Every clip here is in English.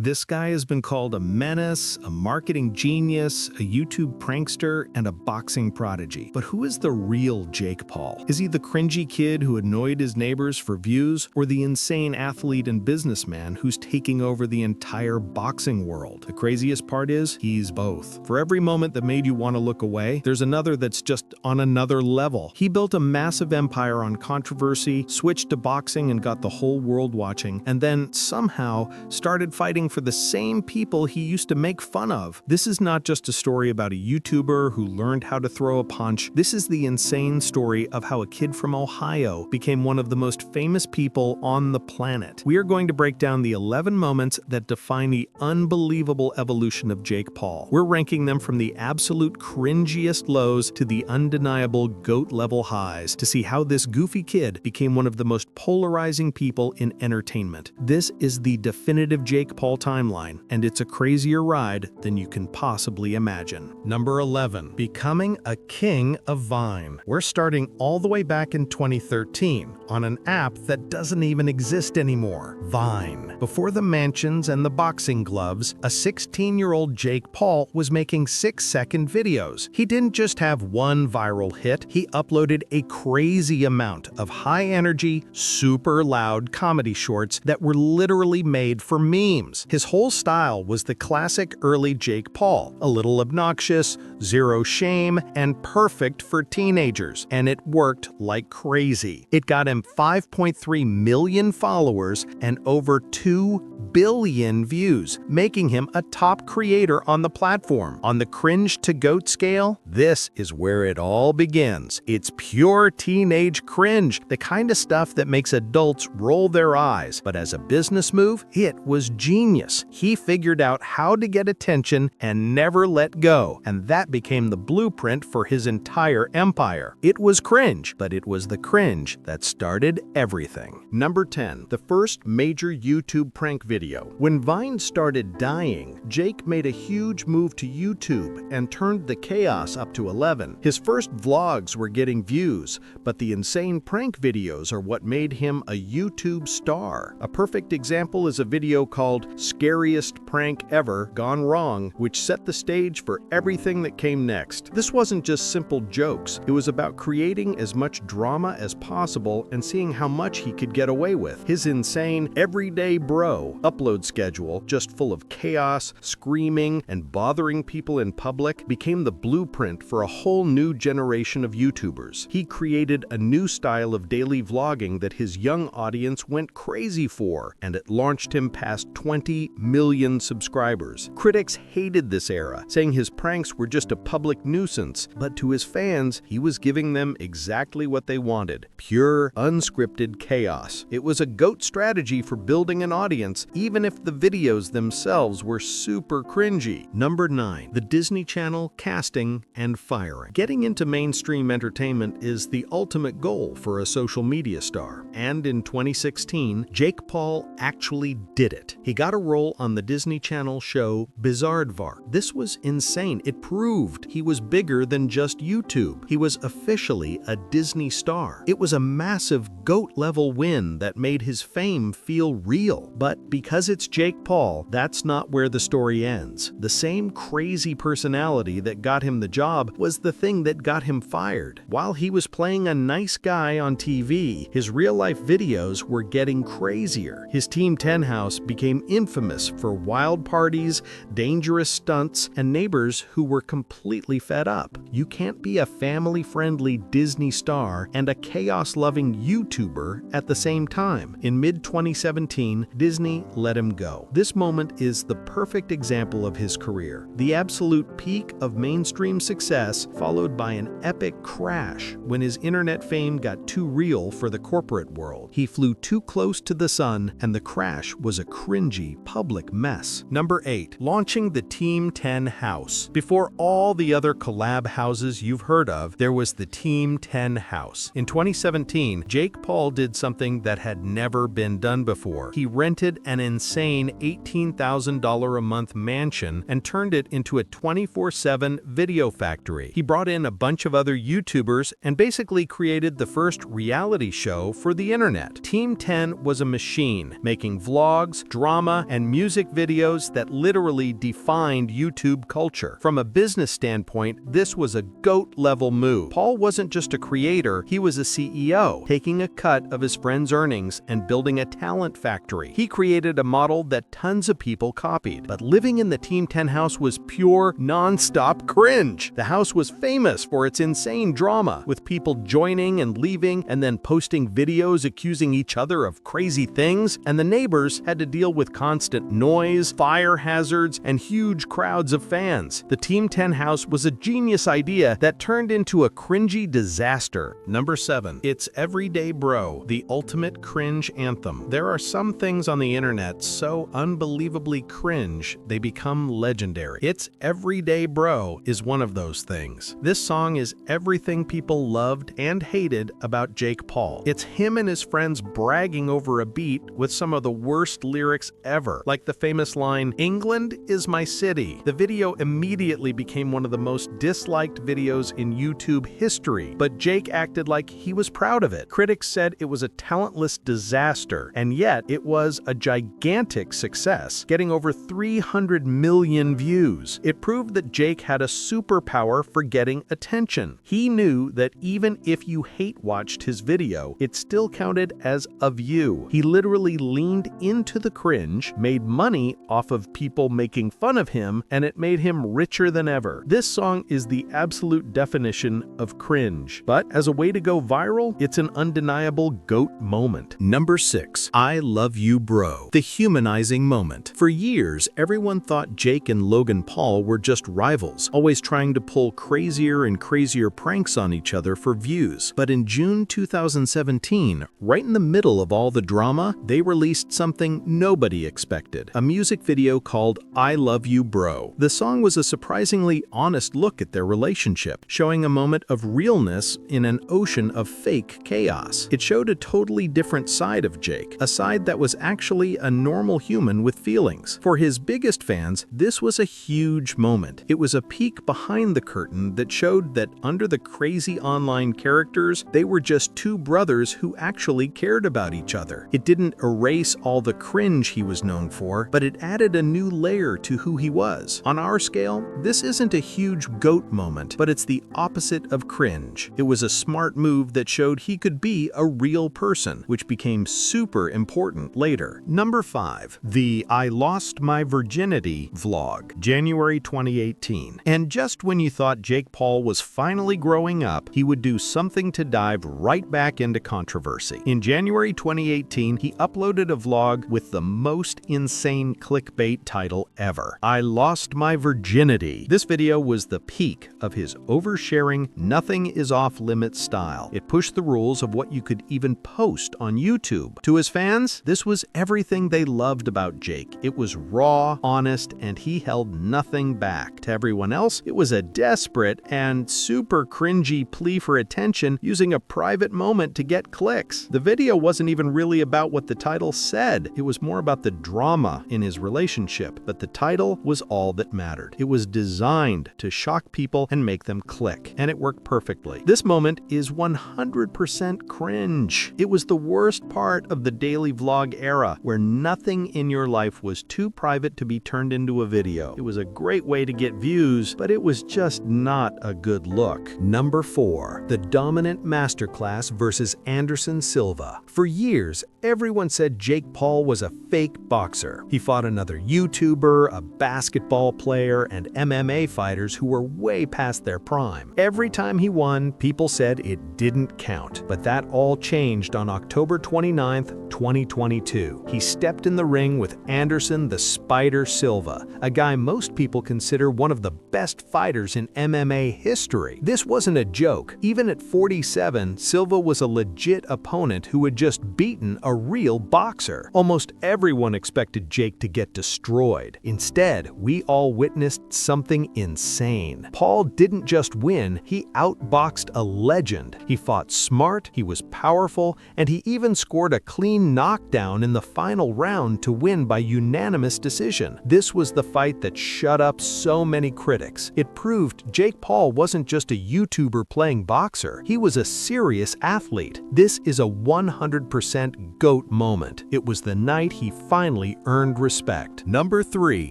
This guy has been called a menace, a marketing genius, a YouTube prankster, and a boxing prodigy. But who is the real Jake Paul? Is he the cringy kid who annoyed his neighbors for views, or the insane athlete and businessman who's taking over the entire boxing world? The craziest part is, he's both. For every moment that made you want to look away, there's another that's just on another level. He built a massive empire on controversy, switched to boxing and got the whole world watching, and then somehow started fighting for the same people he used to make fun of. This is not just a story about a YouTuber who learned how to throw a punch. This is the insane story of how a kid from Ohio became one of the most famous people on the planet. We are going to break down the 11 moments that define the unbelievable evolution of Jake Paul. We're ranking them from the absolute cringiest lows to the undeniable GOAT-level highs to see how this goofy kid became one of the most polarizing people in entertainment. This is the definitive Jake Paul timeline, and it's a crazier ride than you can possibly imagine. Number 11. Becoming a king of Vine. We're starting all the way back in 2013 on an app that doesn't even exist anymore, Vine. Before the mansions and the boxing gloves, a 16-year-old Jake Paul was making 6-second videos. He didn't just have one viral hit, he uploaded a crazy amount of high-energy, super loud comedy shorts that were literally made for memes. His whole style was the classic early Jake Paul, a little obnoxious, zero shame, and perfect for teenagers, and it worked like crazy. It got him 5.3 million followers and over 2 billion views, making him a top creator on the platform. On the cringe to GOAT scale, this is where it all begins. It's pure teenage cringe, the kind of stuff that makes adults roll their eyes. But as a business move, it was genius. He figured out how to get attention and never let go, and that became the blueprint for his entire empire. It was cringe, but it was the cringe that started everything. Number 10. The first major YouTube prank video. When Vine started dying, Jake made a huge move to YouTube and turned the chaos up to 11. His first vlogs were getting views, but the insane prank videos are what made him a YouTube star. A perfect example is a video called Scariest Prank Ever Gone Wrong, which set the stage for everything that came next. This wasn't just simple jokes, it was about creating as much drama as possible and seeing how much he could get away with. His insane everyday bro upload schedule, just full of chaos, screaming, and bothering people in public, became the blueprint for a whole new generation of YouTubers. He created a new style of daily vlogging that his young audience went crazy for, and it launched him past 20 million subscribers. Critics hated this era, saying his pranks were just a public nuisance, but to his fans, he was giving them exactly what they wanted: pure, unscripted chaos. It was a GOAT strategy for building an audience, even if the videos themselves were super cringy. Number 9. The Disney Channel casting and firing. Getting into mainstream entertainment is the ultimate goal for a social media star, and in 2016, Jake Paul actually did it. He got a role on the Disney Channel show Bizaardvark. This was insane. It proved he was bigger than just YouTube. He was officially a Disney star. It was a massive GOAT-level win that made his fame feel real. But because it's Jake Paul, that's not where the story ends. The same crazy personality that got him the job was the thing that got him fired. While he was playing a nice guy on TV, his real-life videos were getting crazier. His Team 10 house became infamous for wild parties, dangerous stunts, and neighbors who were completely fed up. You can't be a family-friendly Disney star and a chaos-loving YouTuber at the same time. In mid-2017, Disney let him go. This moment is the perfect example of his career. The absolute peak of mainstream success, followed by an epic crash when his internet fame got too real for the corporate world. He flew too close to the sun, and the crash was a cringy public mess. Number 8. Launching the Team 10 house. Before all the other collab houses you've heard of, there was the Team 10 house. In 2017, Jake Paul did something that had never been done before. He rented an insane $18,000 a month mansion and turned it into a 24/7 video factory. He brought in a bunch of other YouTubers and basically created the first reality show for the internet. Team 10 was a machine, making vlogs, drama, drama, and music videos that literally defined YouTube culture. From a business standpoint, this was a GOAT-level move. Paul wasn't just a creator, he was a CEO, taking a cut of his friends' earnings and building a talent factory. He created a model that tons of people copied. But living in the Team 10 house was pure, non-stop cringe. The house was famous for its insane drama, with people joining and leaving and then posting videos accusing each other of crazy things, and the neighbors had to deal with constant noise, fire hazards, and huge crowds of fans. The Team 10 house was a genius idea that turned into a cringy disaster. Number 7. It's Everyday Bro, the ultimate cringe anthem. There are some things on the internet so unbelievably cringe, they become legendary. It's Everyday Bro is one of those things. This song is everything people loved and hated about Jake Paul. It's him and his friends bragging over a beat with some of the worst lyrics ever, like the famous line, "England is my city." The video immediately became one of the most disliked videos in YouTube history, but Jake acted like he was proud of it. Critics said it was a talentless disaster, and yet it was a gigantic success, getting over 300 million views. It proved that Jake had a superpower for getting attention. He knew that even if you hate-watched his video, it still counted as a view. He literally leaned into the cringe, made money off of people making fun of him, and it made him richer than ever. This song is the absolute definition of cringe, but as a way to go viral, it's an undeniable GOAT moment. Number 6. I Love You Bro, the humanizing moment. For years, everyone thought Jake and Logan Paul were just rivals, always trying to pull crazier and crazier pranks on each other for views. But in June 2017, right in the middle of all the drama, they released something nobody expected, a music video called I Love You Bro. The song was a surprisingly honest look at their relationship, showing a moment of realness in an ocean of fake chaos. It showed a totally different side of Jake, a side that was actually a normal human with feelings. For his biggest fans, this was a huge moment. It was a peek behind the curtain that showed that under the crazy online characters, they were just two brothers who actually cared about each other. It didn't erase all the cringe he was known for, but it added a new layer to who he was. On our scale, this isn't a huge GOAT moment, but it's the opposite of cringe. It was a smart move that showed he could be a real person, which became super important later. Number 5. The I Lost My Virginity vlog, January 2018. And just when you thought Jake Paul was finally growing up, he would do something to dive right back into controversy. In January 2018, he uploaded a vlog with the most insane clickbait title ever, I Lost My Virginity. This video was the peak of his oversharing, nothing is off limits style. It pushed the rules of what you could even post on YouTube. To his fans, this was everything they loved about Jake. It was raw, honest, and he held nothing back. To everyone else, it was a desperate and super cringy plea for attention using a private moment to get clicks. The video wasn't even really about what the title said. It was more about the drama in his relationship, but the title was all that mattered. It was designed to shock people and make them click, and it worked perfectly. This moment is 100% cringe. It was the worst part of the daily vlog era, where nothing in your life was too private to be turned into a video. It was a great way to get views, but it was just not a good look. Number 4. The dominant masterclass versus Anderson Silva. For years, everyone said Jake Paul was a fake boxer. He fought another YouTuber, a basketball player, and MMA fighters who were way past their prime. Every time he won, people said it didn't count. But that all changed on October 29th, 2022. He stepped in the ring with Anderson the Spider Silva, a guy most people consider one of the best fighters in MMA history. This wasn't a joke. Even at 47, Silva was a legit opponent who had just beaten a real boxer. Almost everyone expected Jake to get destroyed. Instead, we all witnessed something insane. Paul didn't just win, he outboxed a legend. He fought smart, he was powerful, and he even scored a clean knockdown in the final round to win by unanimous decision. This was the fight that shut up so many critics. It proved Jake Paul wasn't just a YouTuber playing boxer, he was a serious athlete. This is a 100% GOAT moment. It was the night he finally finally earned respect. Number 3.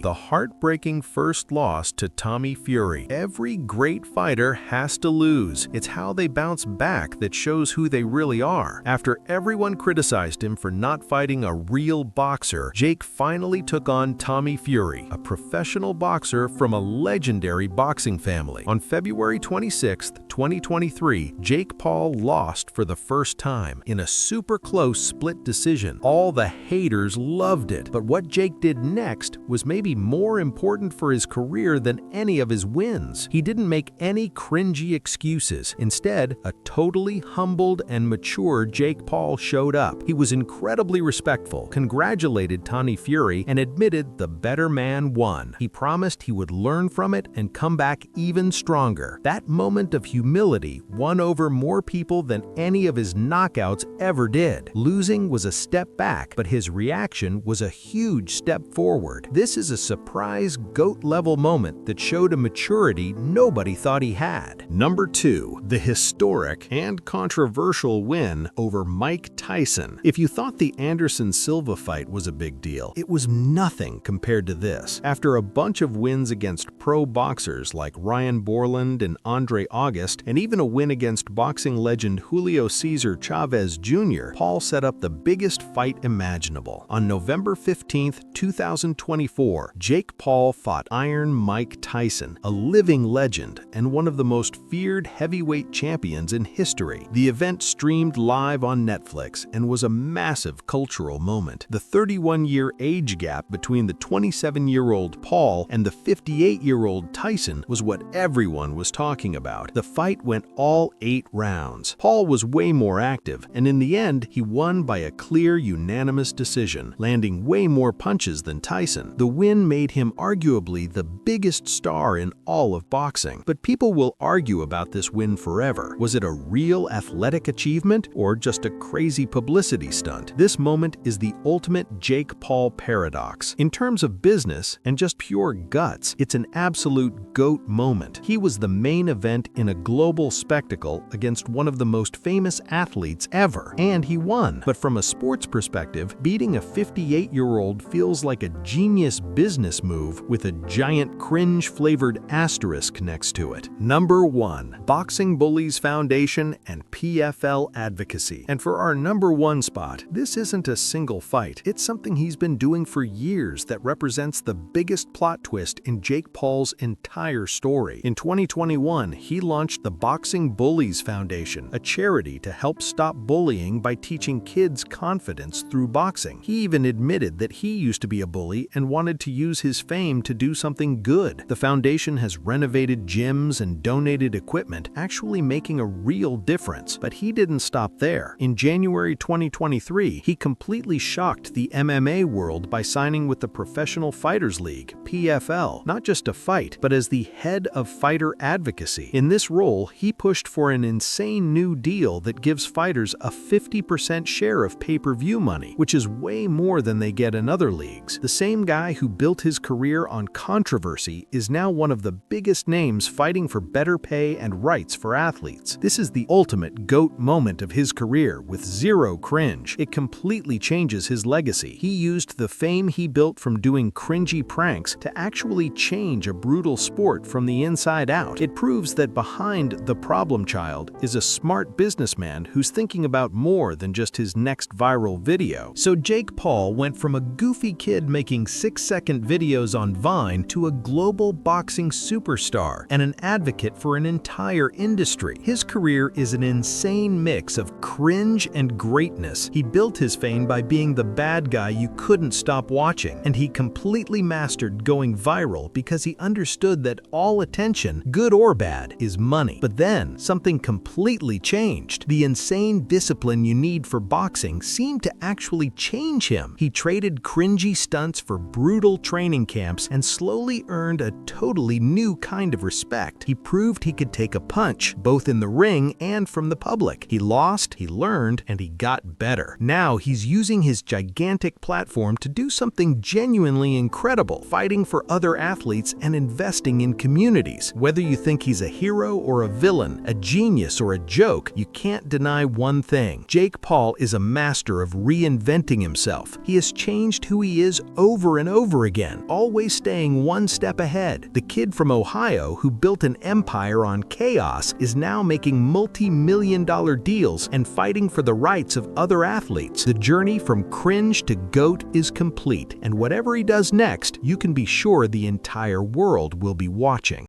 The heartbreaking first loss to Tommy Fury. Every great fighter has to lose. It's how they bounce back that shows who they really are. After everyone criticized him for not fighting a real boxer, Jake finally took on Tommy Fury, a professional boxer from a legendary boxing family. On February 26, 2023, Jake Paul lost for the first time in a super close split decision. All the haters loved it, but what Jake did next was maybe more important for his career than any of his wins. He didn't make any cringy excuses. Instead, a totally humbled and mature Jake Paul showed up. He was incredibly respectful, congratulated Tommy Fury, and admitted the better man won. He promised he would learn from it and come back even stronger. That moment of humility won over more people than any of his knockouts ever did. Losing was a step back, but his reaction was a huge step forward. This is a surprise GOAT-level moment that showed a maturity nobody thought he had. Number 2. The historic and controversial win over Mike Tyson. If you thought the Anderson-Silva fight was a big deal, it was nothing compared to this. After a bunch of wins against pro boxers like Ryan Borland and Andre August, and even a win against boxing legend Julio Cesar Chavez Jr., Paul set up the biggest fight imaginable. On November 15, 2024, Jake Paul fought Iron Mike Tyson, a living legend and one of the most feared heavyweight champions in history. The event streamed live on Netflix and was a massive cultural moment. The 31-year age gap between the 27-year-old Paul and the 58-year-old Tyson was what everyone was talking about. The fight went all 8 rounds. Paul was way more active, and in the end, he won by a clear, unanimous decision, landing way more punches than Tyson. The win made him arguably the biggest star in all of boxing. But people will argue about this win forever. Was it a real athletic achievement or just a crazy publicity stunt? This moment is the ultimate Jake Paul paradox. In terms of business and just pure guts, it's an absolute GOAT moment. He was the main event in a global spectacle against one of the most famous athletes ever, and he won. But from a sports perspective, beating a 58-year-old feels like a genius business move with a giant cringe-flavored asterisk next to it. Number 1. Boxing Bullies Foundation and PFL Advocacy. And for our number 1 spot, this isn't a single fight. It's something he's been doing for years that represents the biggest plot twist in Jake Paul's entire story. In 2021, he launched the Boxing Bullies Foundation, a charity to help stop bullying by teaching kids confidence through boxing. He even admitted that he used to be a bully and wanted to use his fame to do something good. The foundation has renovated gyms and donated equipment, actually making a real difference. But he didn't stop there. In January 2023, he completely shocked the MMA world by signing with the Professional Fighters League, PFL, not just to fight, but as the head of fighter advocacy. In this role, he pushed for an insane new deal that gives fighters a 50% share of pay-per-view money, which is way more than they get in other leagues. The same guy who built his career on controversy is now one of the biggest names fighting for better pay and rights for athletes. This is the ultimate GOAT moment of his career with zero cringe. It completely changes his legacy. He used the fame he built from doing cringy pranks to actually change a brutal sport from the inside out. It proves that behind the problem child is a smart businessman who's thinking about more than just his next viral video. So Jake Paul went from a goofy kid making 6-second videos on Vine to a global boxing superstar and an advocate for an entire industry. His career is an insane mix of cringe and greatness. He built his fame by being the bad guy you couldn't stop watching, and he completely mastered going viral because he understood that all attention, good or bad, is money. But then, something completely changed. The insane discipline you need for boxing seemed to actually change him. He traded cringy stunts for brutal training camps and slowly earned a totally new kind of respect. He proved he could take a punch, both in the ring and from the public. He lost, he learned, and he got better. Now he's using his gigantic platform to do something genuinely incredible, fighting for other athletes and investing in communities. Whether you think he's a hero or a villain, a genius or a joke, you can't deny one thing. Jake Paul is a master of reinventing himself. He has changed who he is over and over again, always staying one step ahead. The kid from Ohio who built an empire on chaos is now making multi-million-dollar deals and fighting for the rights of other athletes. The journey from cringe to GOAT is complete, and whatever he does next, you can be sure the entire world will be watching.